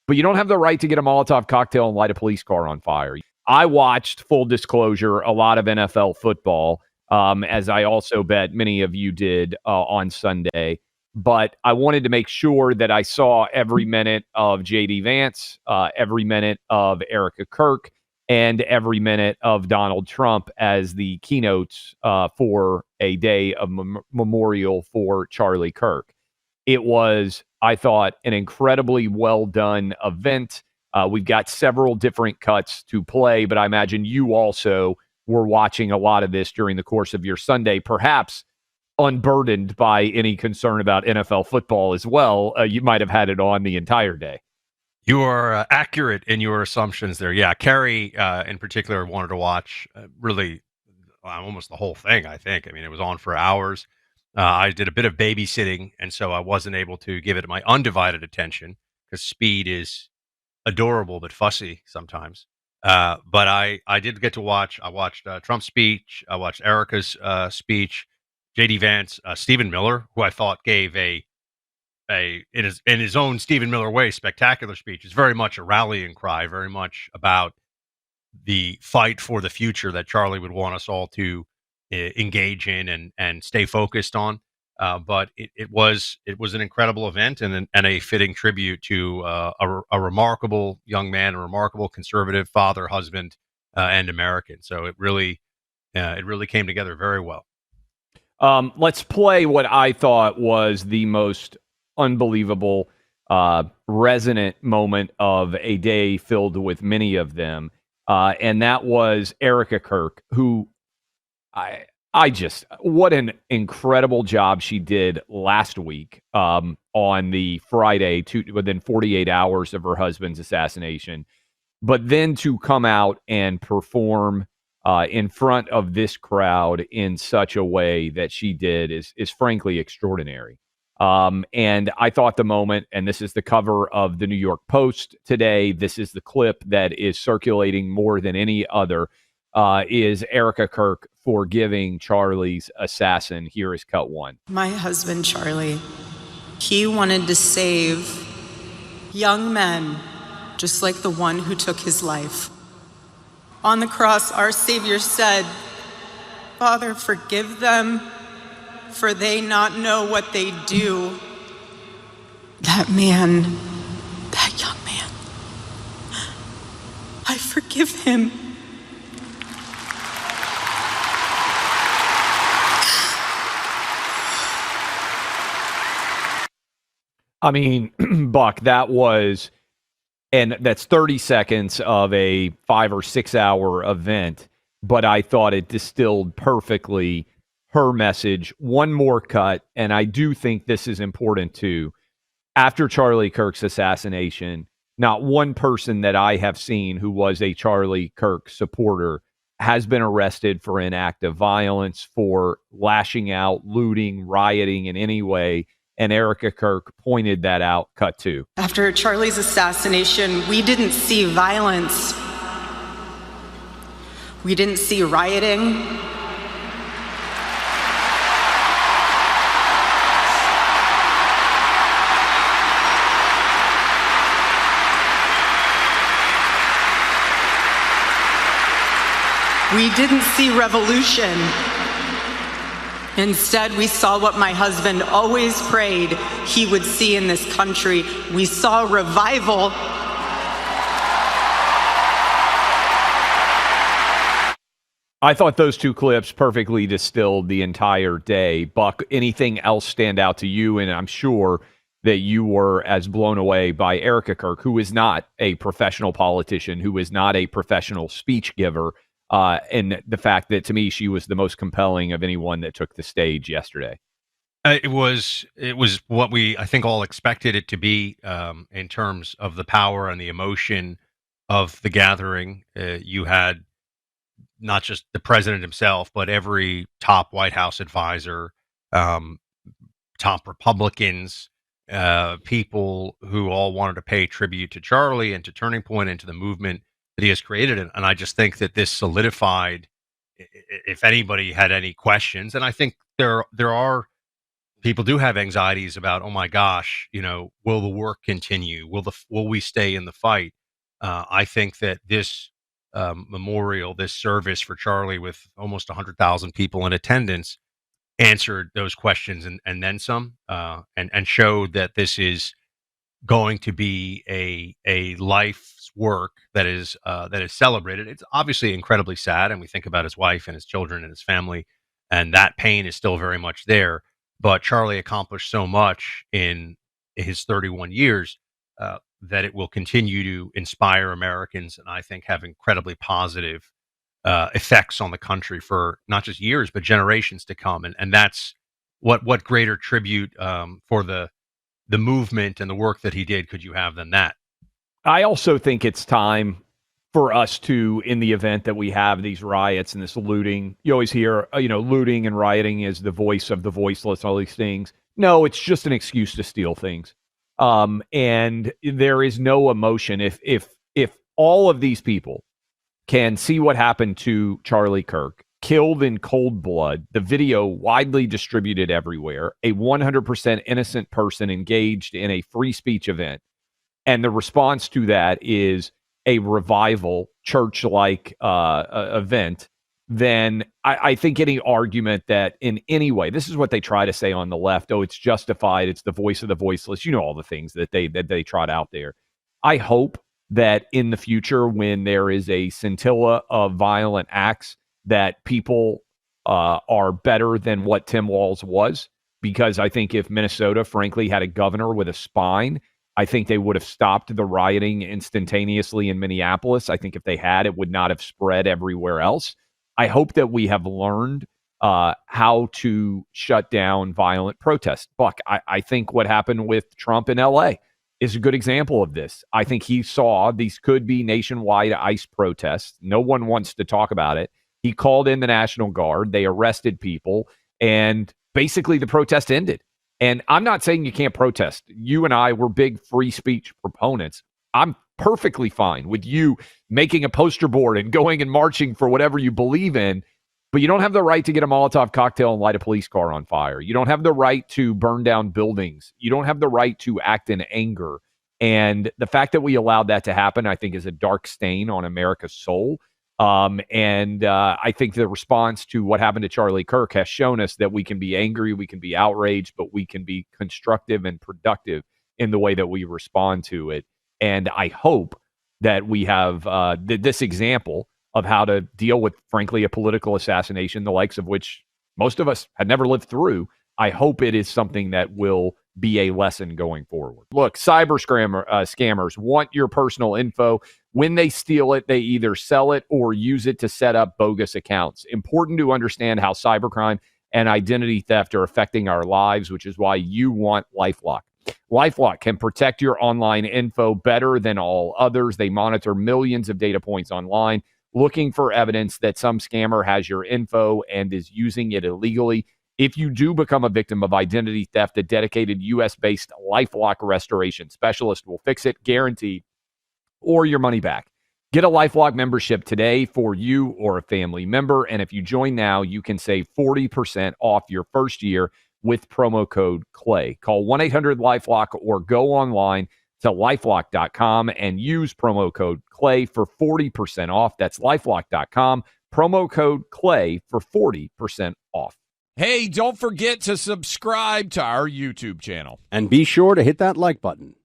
but you don't have the right to get a Molotov cocktail and light a police car on fire. I watched, full disclosure, a lot of NFL football, as I also bet many of you did on Sunday. But I wanted to make sure that I saw every minute of J.D. Vance, every minute of Erika Kirk, and every minute of Donald Trump as the keynotes for a day of memorial for Charlie Kirk. It was, I thought, an incredibly well-done event. We've got several different cuts to play, but I imagine you also were watching a lot of this during the course of your Sunday, perhaps unburdened by any concern about NFL football as well. You might have had it on the entire day. You are accurate in your assumptions there. Yeah, Carrie in particular wanted to watch really almost the whole thing, I think. I mean, it was on for hours. I did a bit of babysitting, and so I wasn't able to give it my undivided attention because Speed is adorable but fussy sometimes. But I did get to watch. I watched Trump's speech. I watched Erika's speech. J.D. Vance, Stephen Miller, who I thought gave in his own Stephen Miller way, spectacular speech. It's very much a rallying cry, very much about the fight for the future that Charlie would want us all to engage in and stay focused on. But it was an incredible event and a fitting tribute to a remarkable young man, a remarkable conservative father, husband, and American. So it really came together very well. Let's play what I thought was the most unbelievable, resonant moment of a day filled with many of them. And that was Erika Kirk, who what an incredible job she did last week on the Friday, within 48 hours of her husband's assassination. But then to come out and perform in front of this crowd in such a way that she did is frankly extraordinary. And I thought the moment, and this is the cover of the New York Post today, this is the clip that is circulating more than any other, is Erika Kirk forgiving Charlie's assassin. Here is cut one. My husband, Charlie, he wanted to save young men just like the one who took his life. On the cross, our Savior said, "Father, forgive them, for they not know what they do." That man, that young man, I forgive him. I mean, Buck, that's 30 seconds of a 5 or 6 hour event, but I thought it distilled perfectly her message. One more cut, and I do think this is important too. After Charlie Kirk's assassination, not one person that I have seen who was a Charlie Kirk supporter has been arrested for an act of violence, for lashing out, looting, rioting in any way. And Erika Kirk pointed that out. Cut two. After Charlie's assassination, we didn't see violence. We didn't see rioting. We didn't see revolution. Instead, we saw what my husband always prayed he would see in this country. We saw revival. I thought those two clips perfectly distilled the entire day. Buck, anything else stand out to you? And I'm sure that you were as blown away by Erika Kirk, who is not a professional politician, who is not a professional speech giver. And the fact that, to me, she was the most compelling of anyone that took the stage yesterday. It was what I think all expected it to be in terms of the power and the emotion of the gathering. You had not just the president himself, but every top White House advisor, top Republicans, people who all wanted to pay tribute to Charlie and to Turning Point and to the movement that he has created. And I just think that this solidified, if anybody had any questions, and I think there are people do have anxieties about, oh my gosh, will the work continue? Will we stay in the fight? I think that this memorial, this service for Charlie, with almost 100,000 people in attendance, answered those questions and then some, and showed that this is going to be a life's work that is celebrated. It's obviously incredibly sad, and we think about his wife and his children and his family, and that pain is still very much there. But Charlie accomplished so much in his 31 years that it will continue to inspire Americans, and I think have incredibly positive effects on the country for not just years but generations to come. And that's what greater tribute for the movement and the work that he did could you have than that? I also think it's time for us to, in the event that we have these riots and this looting, you always hear, looting and rioting is the voice of the voiceless, all these things. No, it's just an excuse to steal things. And there is no emotion. If all of these people can see what happened to Charlie Kirk, killed in cold blood, the video widely distributed everywhere, a 100% innocent person engaged in a free speech event, and the response to that is a revival, church-like event, then I think any argument that in any way, this is what they try to say on the left, oh, it's justified, it's the voice of the voiceless, all the things that they trot out there. I hope that in the future, when there is a scintilla of violent acts, that people are better than what Tim Walz was, because I think if Minnesota, frankly, had a governor with a spine, I think they would have stopped the rioting instantaneously in Minneapolis. I think if they had, it would not have spread everywhere else. I hope that we have learned how to shut down violent protests. Buck, I think what happened with Trump in L.A. is a good example of this. I think he saw these could be nationwide ICE protests. No one wants to talk about it. He called in the National Guard. They arrested people, and basically the protest ended. And I'm not saying you can't protest. You and I were big free speech proponents. I'm perfectly fine with you making a poster board and going and marching for whatever you believe in, but you don't have the right to get a Molotov cocktail and light a police car on fire. You don't have the right to burn down buildings. You don't have the right to act in anger. And the fact that we allowed that to happen, I think, is a dark stain on America's soul. I think the response to what happened to Charlie Kirk has shown us that we can be angry, we can be outraged, but we can be constructive and productive in the way that we respond to it. And I hope that we have this example of how to deal with, frankly, a political assassination, the likes of which most of us had never lived through. I hope it is something that will be a lesson going forward. Look, cyber scammers want your personal info. When they steal it, they either sell it or use it to set up bogus accounts. Important to understand how cybercrime and identity theft are affecting our lives, which is why you want LifeLock. LifeLock can protect your online info better than all others. They monitor millions of data points online, looking for evidence that some scammer has your info and is using it illegally. If you do become a victim of identity theft, a dedicated U.S.-based LifeLock restoration specialist will fix it, guaranteed, or your money back. Get a LifeLock membership today for you or a family member, and if you join now, you can save 40% off your first year with promo code CLAY. Call 1-800-LifeLock or go online to lifelock.com and use promo code CLAY for 40% off. That's lifelock.com, promo code CLAY for 40% off. Hey, don't forget to subscribe to our YouTube channel. And be sure to hit that like button.